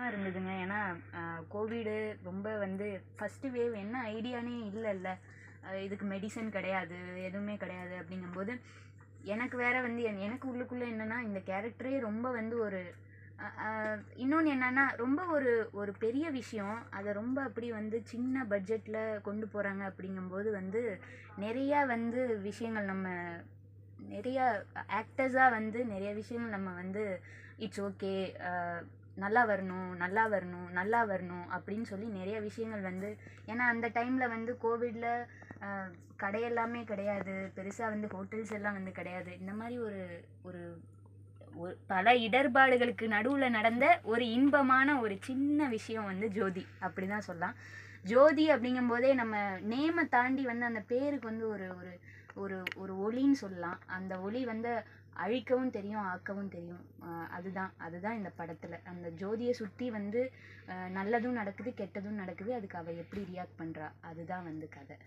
கஷ்டமாக இருந்ததுங்க. ஏன்னா கோவிடு ரொம்ப வந்து ஃபஸ்ட்டு வேவ் என்ன ஐடியானே இல்லைல்ல. இதுக்கு மெடிசன் கிடையாது, எதுவுமே கிடையாது. அப்படிங்கும்போது எனக்கு வேற வந்து எனக்கு உள்ளுக்குள்ளே என்னென்னா இந்த கேரக்டரே ரொம்ப வந்து ஒரு இன்னொன்று என்னென்னா ரொம்ப ஒரு ஒரு பெரிய விஷயம் அதை ரொம்ப அப்படி வந்து சின்ன பட்ஜெட்டில் கொண்டு போகிறாங்க. அப்படிங்கும்போது வந்து நிறையா வந்து விஷயங்கள் நம்ம நிறையா ஆக்டர்ஸாக வந்து நிறைய விஷயங்கள் நம்ம வந்து இட்ஸ் ஓகே, நல்லா வரணும் நல்லா வரணும் நல்லா வரணும் அப்படின்னு சொல்லி நிறைய விஷயங்கள் வந்து ஏன்னா அந்த டைமில் வந்து கோவிடில் கடையெல்லாமே கிடையாது, பெருசாக வந்து ஹோட்டல்ஸ் எல்லாம் வந்து கிடையாது. இந்த மாதிரி ஒரு ஒரு பல இடர்பாடுகளுக்கு நடுவில் நடந்த ஒரு இன்பமான ஒரு சின்ன விஷயம் வந்து ஜோதி அப்படி தான் சொல்லலாம். ஜோதி அப்படிங்கும்போதே நம்ம நேமை தாண்டி வந்து அந்த பேருக்கு வந்து ஒரு ஒரு ஒரு ஒரு ஒளின்னு சொல்லலாம். அந்த ஒளி வந்து அழிக்கவும் தெரியும், ஆக்கவும் தெரியும். அதுதான் அதுதான் இந்த படத்தில் அந்த ஜோதியை சுற்றி வந்து நல்லதும் நடக்குது, கெட்டதும் நடக்குது. அதுக்கு அவள் எப்படி ரியாக்ட் பண்ணுறா, அதுதான் வந்து கதை.